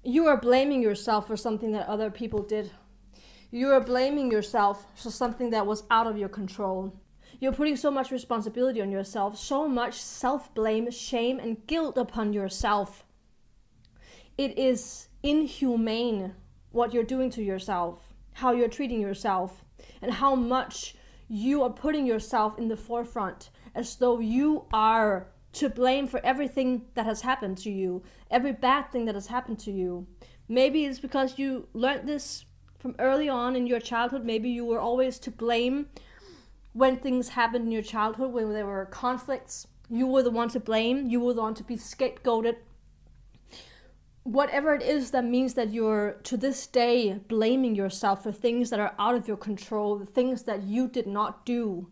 You are blaming yourself for something that other people did. You are blaming yourself for something that was out of your control. You're putting so much responsibility on yourself, so much self-blame, shame, and guilt upon yourself. It is inhumane what you're doing to yourself, how you're treating yourself, and how much you are putting yourself in the forefront as though you are to blame for everything that has happened to you, every bad thing that has happened to you. Maybe it's because you learned this from early on in your childhood. Maybe you were always to blame when things happened in your childhood, when there were conflicts. You were the one to blame. You were the one to be scapegoated. Whatever it is that means that you're to this day blaming yourself for things that are out of your control, the things that you did not do,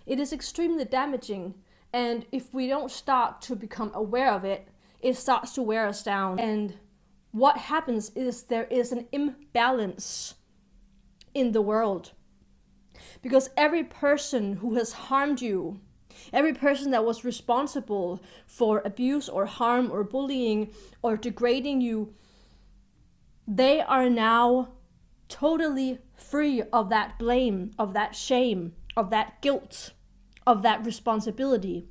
it is extremely damaging. And if we don't start to become aware of it, it starts to wear us down. And what happens is there is an imbalance in the world. Because every person who has harmed you, every person that was responsible for abuse or harm or bullying or degrading you, they are now totally free of that blame, of that shame, of that guilt, of that responsibility.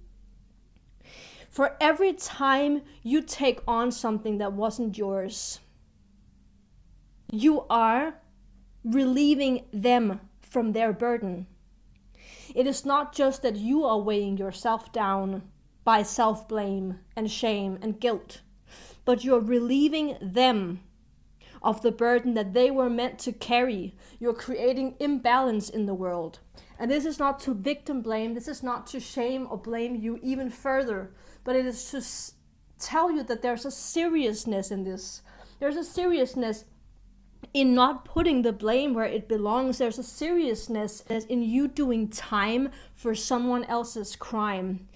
For every time you take on something that wasn't yours, you are relieving them from their burden. It is not just that you are weighing yourself down by self-blame and shame and guilt, but you're relieving them of the burden that they were meant to carry. You're creating imbalance in the world. And this is not to victim blame, this is not to shame or blame you even further, but it is to tell you that there's a seriousness in this. There's a seriousness in not putting the blame where it belongs. There's a seriousness in you doing time for someone else's crime.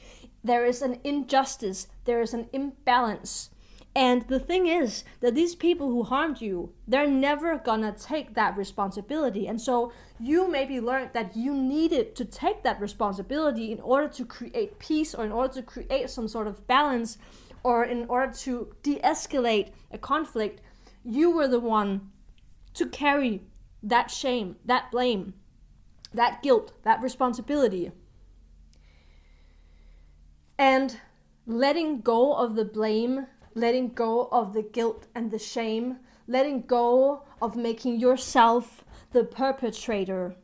There is an injustice, there is an imbalance. And the thing is that these people who harmed you, they're never gonna take that responsibility. And so you maybe learned that you needed to take that responsibility in order to create peace, or in order to create some sort of balance, or in order to de-escalate a conflict. You were the one to carry that shame, that blame, that guilt, that responsibility. And letting go of the blame, letting go of the guilt and the shame, letting go of making yourself the perpetrator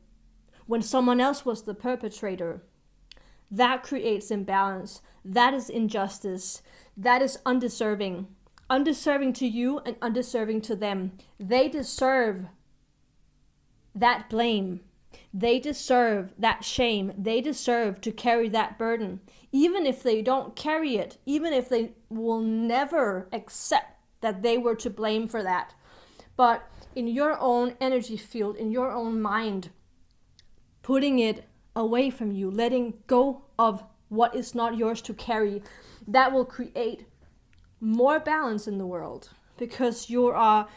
when someone else was the perpetrator, that creates imbalance. That is injustice. That is undeserving. Undeserving to you and undeserving to them. They deserve that blame. They deserve that shame. They deserve to carry that burden. Even if they don't carry it, even if they will never accept that they were to blame for that. But in your own energy field, in your own mind, putting it away from you, letting go of what is not yours to carry, that will create more balance in the world, because you are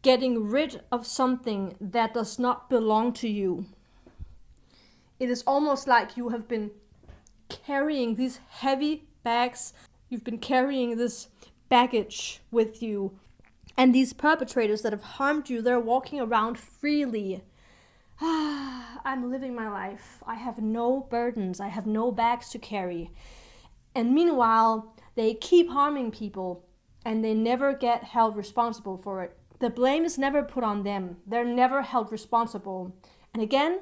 getting rid of something that does not belong to you. It is almost like you have been carrying these heavy bags, you've been carrying this baggage with you, and these perpetrators that have harmed you, they're walking around freely. I'm living my life. I have no burdens. I have no bags to carry. And meanwhile, they keep harming people and they never get held responsible for it. The blame is never put on them. They're never held responsible. And again,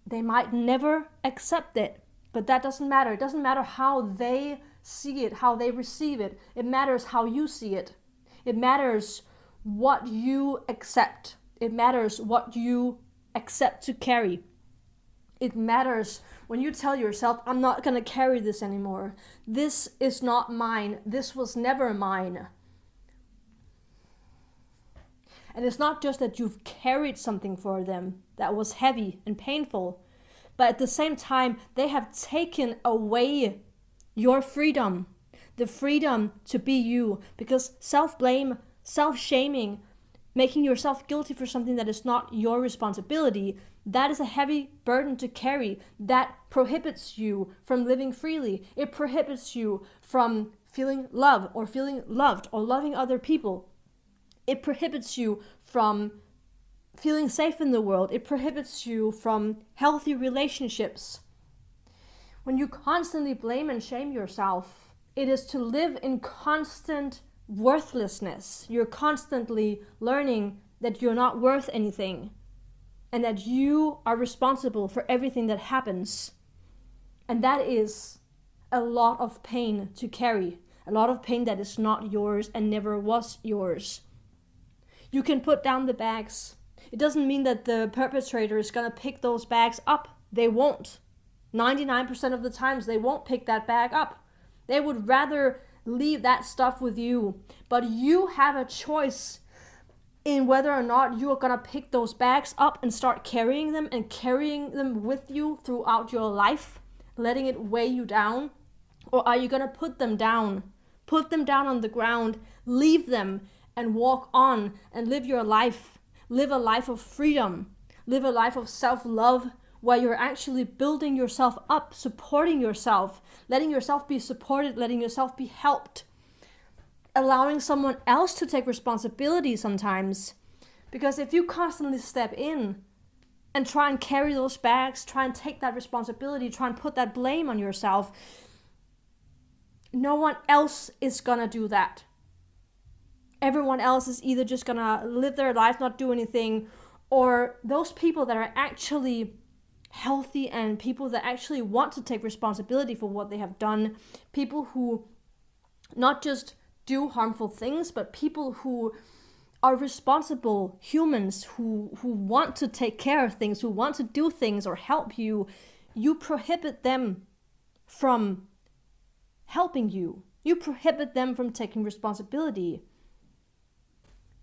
they might never accept it, but that doesn't matter. It doesn't matter how they see it, how they receive it. It matters how you see it. It matters what you accept. It matters what you accept to carry. It matters when you tell yourself, I'm not going to carry this anymore. This is not mine. This was never mine. And it's not just that you've carried something for them that was heavy and painful, but at the same time, they have taken away your freedom, the freedom to be you, because self-blame, self-shaming, making yourself guilty for something that is not your responsibility, that is a heavy burden to carry. That prohibits you from living freely. It prohibits you from feeling love or feeling loved or loving other people. It prohibits you from feeling safe in the world. It prohibits you from healthy relationships. When you constantly blame and shame yourself, it is to live in constant worthlessness. You're constantly learning that you're not worth anything and that you are responsible for everything that happens. And that is a lot of pain to carry, a lot of pain that is not yours and never was yours. You can put down the bags. It doesn't mean that the perpetrator is going to pick those bags up. They won't. 99% of the times they won't pick that bag up. They would rather leave that stuff with you. But you have a choice in whether or not you are going to pick those bags up and start carrying them and carrying them with you throughout your life, letting it weigh you down. Or are you going to put them down on the ground, leave them and walk on and live your life. Live a life of freedom. Live a life of self-love where you're actually building yourself up, supporting yourself, letting yourself be supported, letting yourself be helped, allowing someone else to take responsibility sometimes. Because if you constantly step in and try and carry those bags, try and take that responsibility, try and put that blame on yourself, no one else is gonna do that. Everyone else is either just gonna live their life, not do anything, or those people that are actually healthy and people that actually want to take responsibility for what they have done, people who not just do harmful things, but people who are responsible humans who want to take care of things, who want to do things or help you, you prohibit them from helping you. You prohibit them from taking responsibility.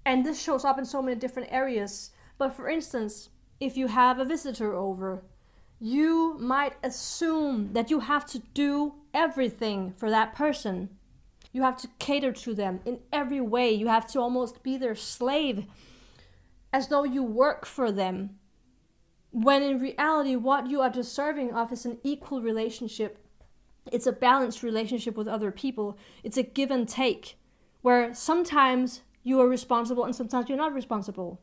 And this shows up in so many different areas. But for instance, if you have a visitor over, you might assume that you have to do everything for that person. You have to cater to them in every way. You have to almost be their slave, as though you work for them. When in reality, what you are deserving of is an equal relationship. It's a balanced relationship with other people. It's a give and take, where sometimes you are responsible and sometimes you're not responsible.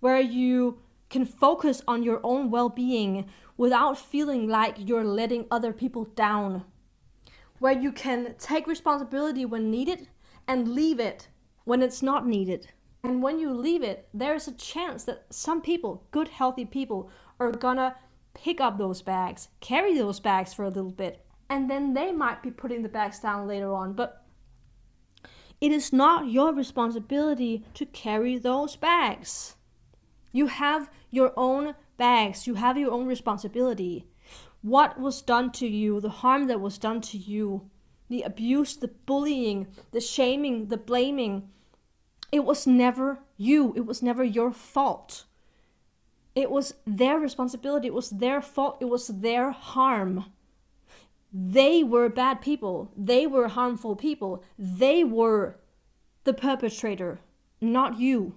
Where you can focus on your own well-being without feeling like you're letting other people down. Where you can take responsibility when needed and leave it when it's not needed. And when you leave it, there's a chance that some people, good, healthy people, are gonna pick up those bags, carry those bags for a little bit, and then they might be putting the bags down later on. But it is not your responsibility to carry those bags. You have your own bags. You have your own responsibility. What was done to you, the harm that was done to you, the abuse, the bullying, the shaming, the blaming, it was never you. It was never your fault. It was their responsibility. It was their fault. It was their harm. They were bad people. They were harmful people. They were the perpetrator, not you.